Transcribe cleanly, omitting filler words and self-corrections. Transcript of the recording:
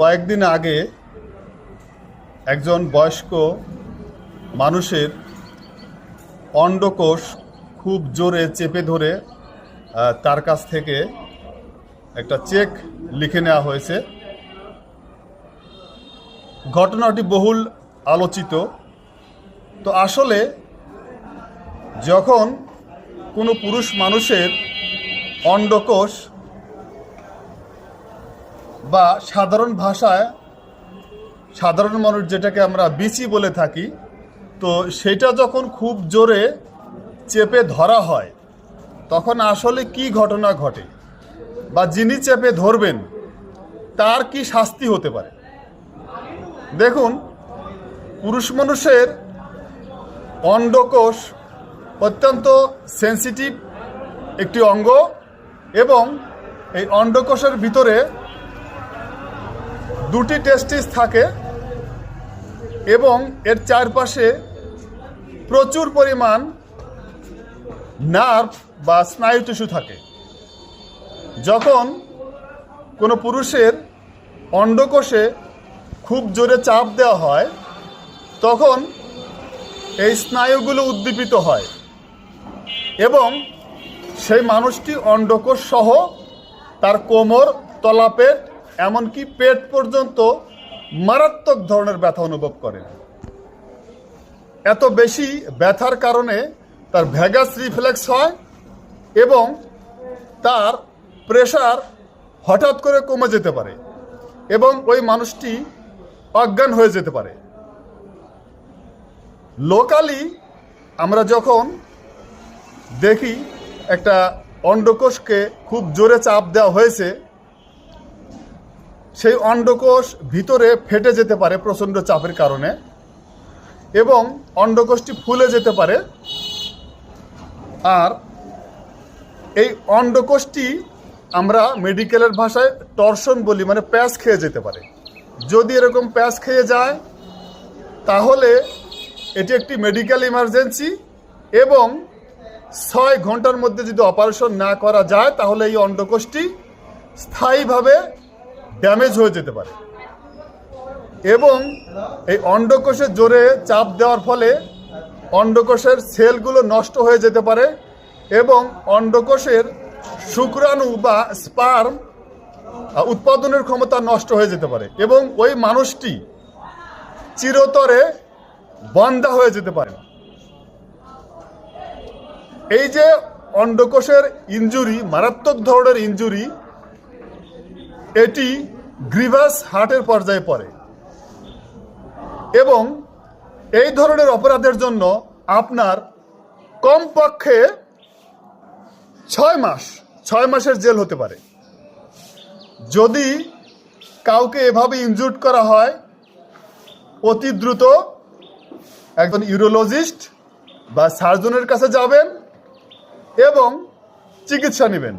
কয়েকদিন আগে একজন বয়স্ক মানুষের অন্ডকোষ খুব জোরে চেপে ধরে তার কাছ থেকে একটা চেক লিখে নেওয়া হয়েছে। ঘটনাটি বহুল আলোচিত। তো আসলে যখন কোনো পুরুষ মানুষের অন্ডকোষ বা সাধারণ ভাষায় সাধারণ মানুষ যেটাকে আমরা বিচি বলে থাকি, তো সেটা যখন খুব জোরে চেপে ধরা হয় তখন আসলে কি ঘটনা ঘটে বা যিনি চেপে ধরবেন তার কি শাস্তি হতে পারে। দেখুন, পুরুষ মানুষের অন্ডকোষ অত্যন্ত সেন্সিটিভ একটি অঙ্গ এবং এই অন্ডকোষের ভিতরে দুটি টেস্টিস থাকে এবং এর চারপাশে প্রচুর পরিমাণ নার্ভ বা স্নায়ু টিস্যু থাকে। যখন কোনো পুরুষের অন্ডকোষে খুব জোরে চাপ দেওয়া হয় তখন এই স্নায়ুগুলো উদ্দীপিত হয় এবং সেই মানুষটি অন্ডকোষ সহ তার কোমর, তলাপেট, এমনকি পেট পর্যন্ত মারাত্মক ধরনের ব্যথা অনুভব করেন। এত বেশি ব্যথার কারণে তার ভ্যাগাস রিফ্লেক্স হয় এবং তার প্রেশার হঠাৎ করে কমে যেতে পারে এবং ওই মানুষটি অজ্ঞান হয়ে যেতে পারে। লোকালি আমরা যখন দেখি একটা অন্ডকোষকে খুব জোরে চাপ দেওয়া হয়েছে, সেই অন্ডকোষ ভিতরে ফেটে যেতে পারে প্রচণ্ড চাপের কারণে এবং অন্ডকোষটি ফুলে যেতে পারে। আর এই অন্ডকোষটি আমরা মেডিকেলের ভাষায় টর্শন বলি, মানে প্যাঁচ খেয়ে যেতে পারে। যদি এরকম প্যাঁচ খেয়ে যায় তাহলে এটি একটি মেডিকেল ইমার্জেন্সি এবং 6 ঘন্টার মধ্যে যদি অপারেশন না করা যায় তাহলে এই অন্ডকোষটি স্থায়ীভাবে ড্যামেজ হয়ে যেতে পারে এবং এই অন্ডকোষে জোরে চাপ দেওয়ার ফলে অন্ডকোষের সেলগুলো নষ্ট হয়ে যেতে পারে এবং অন্ডকোষের শুক্রাণু বা স্পার্ম উৎপাদনের ক্ষমতা নষ্ট হয়ে যেতে পারে এবং ওই মানুষটি চিরতরে বন্ধা হয়ে যেতে পারে। এই যে অন্ডকোষের ইনজুরি, মারাত্মক ধরনের ইনজুরি, এটি গ্রিভাস হার্টের পর্যায়ে পড়ে এবং এই ধরনের অপরাধের জন্য আপনার কমপক্ষে 6 মাসের জেল হতে পারে। যদি কাউকে এভাবে ইনজুর্ড করা হয়, অতি দ্রুত একজন ইউরোলজিস্ট বা সার্জনের কাছে যাবেন এবং চিকিৎসা নেবেন।